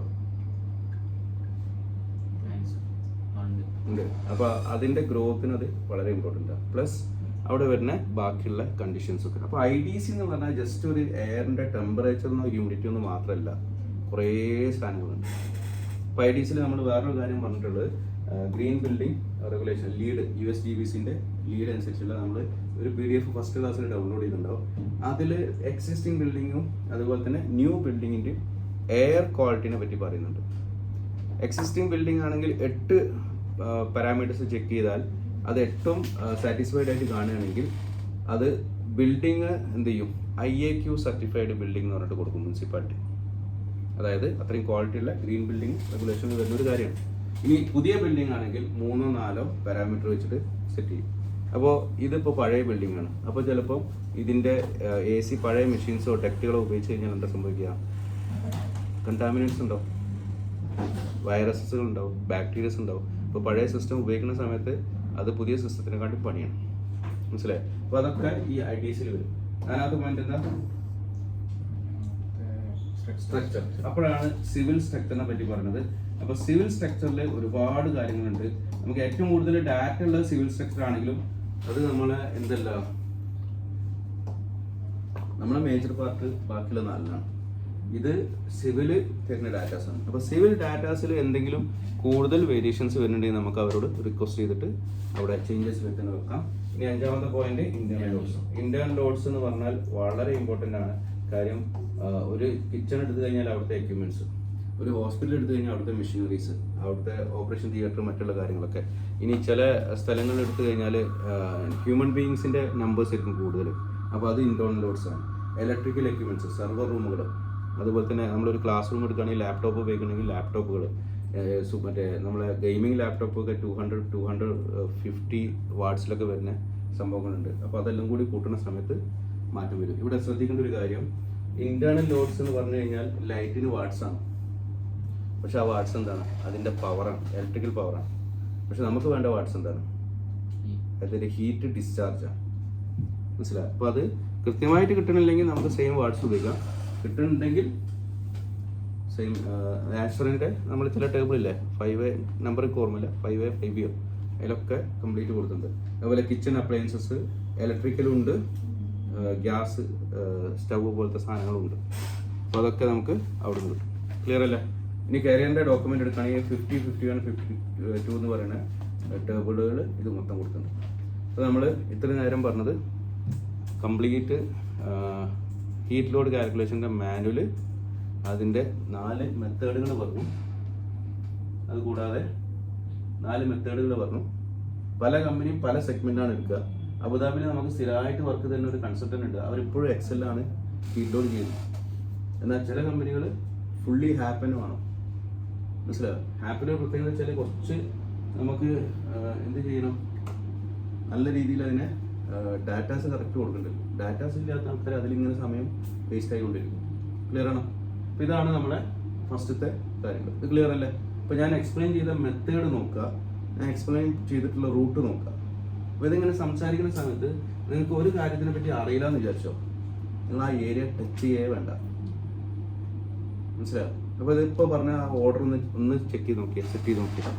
ഉണ്ട്. അപ്പോൾ അതിൻ്റെ ഗ്രോത്തിന് അത് വളരെ ഇമ്പോർട്ടൻ്റ് ആണ്. പ്ലസ് അവിടെ വരുന്ന ബാക്കിയുള്ള കണ്ടീഷൻസ് ഒക്കെ. അപ്പോൾ IDC എന്ന് പറഞ്ഞാൽ ജസ്റ്റ് ഒരു എയറിൻ്റെ ടെമ്പറേച്ചറിനോ ഹ്യൂമിഡിറ്റിയോ ഒന്നും മാത്രമല്ല, കുറേ സാധനങ്ങളുണ്ട്. അപ്പോൾ IDC നമ്മൾ വേറൊരു കാര്യം പറഞ്ഞിട്ടുള്ളത് ഗ്രീൻ ബിൽഡിംഗ് റെഗുലേഷൻ ലീഡ് USGBCൻ്റെ ലീഡ് അനുസരിച്ചുള്ള നമ്മൾ ഒരു PDF ഫസ്റ്റ് ക്ലാസ്സിൽ ഡൗൺലോഡ് ചെയ്തിട്ടുണ്ടാവും. അതിൽ എക്സിസ്റ്റിംഗ് ബിൽഡിങ്ങും അതുപോലെ തന്നെ ന്യൂ ബിൽഡിങ്ങിൻ്റെ എയർ ക്വാളിറ്റിനെ പറ്റി പറയുന്നുണ്ട്. എക്സിസ്റ്റിംഗ് ബിൽഡിംഗ് ആണെങ്കിൽ 8 പാരാമീറ്റേഴ്സ് ചെക്ക് ചെയ്താൽ അത് 8ഉം സാറ്റിസ്ഫൈഡ് ആയിട്ട് കാണുകയാണെങ്കിൽ അത് ബിൽഡിങ് എന്ത് ചെയ്യും, IAQ സർട്ടിഫൈഡ് ബിൽഡിംഗ് എന്ന് പറഞ്ഞിട്ട് കൊടുക്കും മുനിസിപ്പാലിറ്റി. അതായത് അത്രയും ക്വാളിറ്റിയുള്ള ഗ്രീൻ ബിൽഡിംഗ് റെഗുലേഷൻ വരുന്നൊരു കാര്യമാണ്. ഇനി പുതിയ ബിൽഡിംഗ് ആണെങ്കിൽ 3 or 4 പാരാമീറ്റർ വെച്ചിട്ട് സെറ്റ് ചെയ്യും. അപ്പോൾ ഇതിപ്പോൾ പഴയ ബിൽഡിംഗ് ആണ്. അപ്പോൾ ചിലപ്പോൾ ഇതിൻ്റെ AC പഴയ മെഷീൻസോ ടെക്റ്റുകളോ ഉപയോഗിച്ച് കഴിഞ്ഞാൽ എന്താ സംഭവിക്കുക, കണ്ടാമിനൻസ് ഉണ്ടാവും, വൈറസസുകൾ ഉണ്ടാവും, ബാക്ടീരിയസ് ഉണ്ടാവും. ഇപ്പോൾ പഴയ സിസ്റ്റം ഉപയോഗിക്കുന്ന സമയത്ത് അത് പുതിയ സിസ്റ്റത്തിനെക്കാട്ടും പണിയാണ്. മനസ്സിലായി? അപ്പോൾ അതൊക്കെ ഈ IDC വരും. അതിനകത്ത് പോയിന്റ് എന്താ, സ്ട്രക്ചർ. അപ്പോഴാണ് സിവിൽ സ്ട്രക്ചറിനെ പറ്റി പറഞ്ഞത്. അപ്പോൾ സിവിൽ സ്ട്രക്ചറിൽ ഒരുപാട് കാര്യങ്ങളുണ്ട്. നമുക്ക് ഏറ്റവും കൂടുതൽ ഡാറ്റ ഉള്ള സിവിൽ സ്ട്രക്ചർ ആണെങ്കിലും അത് നമ്മളെ എന്തല്ല, നമ്മളെ മേജർ പാർട്ട് ബാക്കിയുള്ള 4 ഇത് സിവിൽ തരുന്ന ഡാറ്റാസ് ആണ്. അപ്പോൾ സിവിൽ ഡാറ്റാസിൽ എന്തെങ്കിലും കൂടുതൽ വേരിയേഷൻസ് വരുന്നുണ്ടെങ്കിൽ നമുക്ക് അവരോട് റിക്വസ്റ്റ് ചെയ്തിട്ട് അവിടെ ചേഞ്ചസ് വരുത്താൻ വെക്കാം. ഇനി 5ാമത്തെ point internal loads. Internal loads എന്ന് പറഞ്ഞാൽ വളരെ ഇമ്പോർട്ടൻ്റ് ആണ്. കാര്യം ഒരു കിച്ചൺ എടുത്തു കഴിഞ്ഞാൽ അവിടുത്തെ എക്യുപ്മെന്റ്സ്, ഒരു ഹോസ്പിറ്റൽ എടുത്തു കഴിഞ്ഞാൽ അവിടുത്തെ മെഷീനറീസ്, അവിടുത്തെ ഓപ്പറേഷൻ തിയേറ്റർ, മറ്റുള്ള കാര്യങ്ങളൊക്കെ. ഇനി ചില സ്ഥലങ്ങളിൽ എടുത്തു കഴിഞ്ഞാൽ ഹ്യൂമൻ ബീയിങ്സിന്റെ നമ്പേഴ്സ് ആയിരിക്കും കൂടുതൽ. അപ്പോൾ അത് ഇന്റേണൽ ലോഡ്സ് ആണ്. ഇലക്ട്രിക്കൽ എക്യുപ്മെന്റ്സ്, സെർവർ റൂമുകൾ, അതുപോലെ തന്നെ നമ്മളൊരു ക്ലാസ് റൂം എടുക്കുകയാണെങ്കിൽ ലാപ്ടോപ്പ് ഉപയോഗിക്കണമെങ്കിൽ ലാപ്ടോപ്പുകൾ, മറ്റേ നമ്മളെ ഗെയിമിംഗ് ലാപ്ടോപ്പൊക്കെ 200-250 വാട്ട്സിലൊക്കെ വരുന്ന സംഭവങ്ങളുണ്ട്. അപ്പോൾ അതെല്ലാം കൂടി കൂട്ടുന്ന സമയത്ത് മാറ്റം വരും. ഇവിടെ ശ്രദ്ധിക്കേണ്ട ഒരു കാര്യം, ഇന്റേണൽ ലോഡ്സ് എന്ന് പറഞ്ഞു കഴിഞ്ഞാൽ ലൈറ്റിന് വാട്ട്സ് ആണ്. പക്ഷെ ആ വാട്ട്സ് എന്താണ്, അതിൻ്റെ പവറാണ്, ഇലക്ട്രിക്കൽ പവറാണ്. പക്ഷെ നമുക്ക് വേണ്ട വാട്ട്സ് എന്താണ്, അതിൻ്റെ ഹീറ്റ് ഡിസ്ചാർജാണ്. മനസ്സിലായി? അപ്പോൾ അത് കൃത്യമായിട്ട് കിട്ടണില്ലെങ്കിൽ നമുക്ക് സെയിം വാട്ട്സ് ഉപയോഗിക്കാം. കിട്ടുന്നുണ്ടെങ്കിൽ സെയിം ആൻസറിൻ്റെ നമ്മൾ ചില ടേബിളില്ലേ 5A നമ്പർ ഓർമ്മയില്ല, 5A 5B അതിലൊക്കെ കംപ്ലീറ്റ് കൊടുത്തിട്ടുണ്ട്. അതുപോലെ കിച്ചൺ അപ്ലയൻസസ്, ഇലക്ട്രിക്കലും ഉണ്ട്, ഗ്യാസ് സ്റ്റവ് പോലത്തെ സാധനങ്ങളും ഉണ്ട്. അപ്പോൾ അതൊക്കെ നമുക്ക് അവിടെ നിന്ന് കിട്ടും. ക്ലിയർ അല്ലേ? ഇനി കരിയറിൻ്റെ ഡോക്യുമെൻ്റ് എടുക്കുകയാണെങ്കിൽ 50, 51, 52 എന്ന് പറയുന്ന ടേബിളുകൾ ഇത് മൊത്തം കൊടുക്കുന്നുണ്ട്. അപ്പോൾ നമ്മൾ ഇത്ര നേരം പറഞ്ഞത് കംപ്ലീറ്റ് ഹീറ്റ് ലോഡ് കാൽക്കുലേഷൻ്റെ മാനുവൽ, അതിൻ്റെ 4 മെത്തേഡുകൾ പറഞ്ഞു. അതുകൂടാതെ 4 മെത്തേഡുകൾ പറഞ്ഞു. പല കമ്പനിയും പല സെഗ്മെൻ്റാണ് എടുക്കുക. അബുദാബിയിൽ നമുക്ക് സ്ഥിരമായിട്ട് വർക്ക് തരുന്ന ഒരു കൺസൾട്ടൻ്റ് ഉണ്ട്. അവരിപ്പോഴും എക്സലാണ് ഹീറ്റ് ലോഡ് ചെയ്യുന്നത്. എന്നാൽ ചില കമ്പനികൾ ഫുള്ളി ഹാപ്പനും ആണ്. മനസ്സിലാവും? ഹാപ്പിൻ്റെ പ്രത്യേകത വെച്ചാൽ കുറച്ച് നമുക്ക് എന്ത് ചെയ്യണം, നല്ല രീതിയിൽ അതിനെ ഡാറ്റാസ് കറക്റ്റ് കൊടുക്കുന്നുണ്ട്. ഡാറ്റാസ് ഇല്ലാത്ത ആൾക്കാർ അതിലിങ്ങനെ സമയം വേസ്റ്റ് ആയിക്കൊണ്ടിരിക്കും. ക്ലിയർ ആണോ? അപ്പോൾ ഇതാണ് നമ്മുടെ ഫസ്റ്റത്തെ കാര്യങ്ങൾ. ഇത് ക്ലിയർ അല്ലേ? അപ്പോൾ ഞാൻ എക്സ്പ്ലെയിൻ ചെയ്ത മെത്തേഡ് നോക്കുക, ഞാൻ എക്സ്പ്ലെയിൻ ചെയ്തിട്ടുള്ള റൂട്ട് നോക്കുക. അപ്പോൾ ഇതിങ്ങനെ സംസാരിക്കുന്ന സമയത്ത് നിങ്ങൾക്ക് ഒരു കാര്യത്തിനെ പറ്റി അറിയില്ല എന്ന് വിചാരിച്ചോ, നിങ്ങൾ ആ ഏരിയ ടച്ച് ചെയ്യേ വേണ്ട. മനസ്സിലാവും? അപ്പോൾ ഇതിപ്പോൾ പറഞ്ഞ ആ ഓർഡർ ഒന്ന് ചെക്ക് ചെയ്ത് നോക്കിയാൽ, സെറ്റ് ചെയ്ത് നോക്കിയാൽ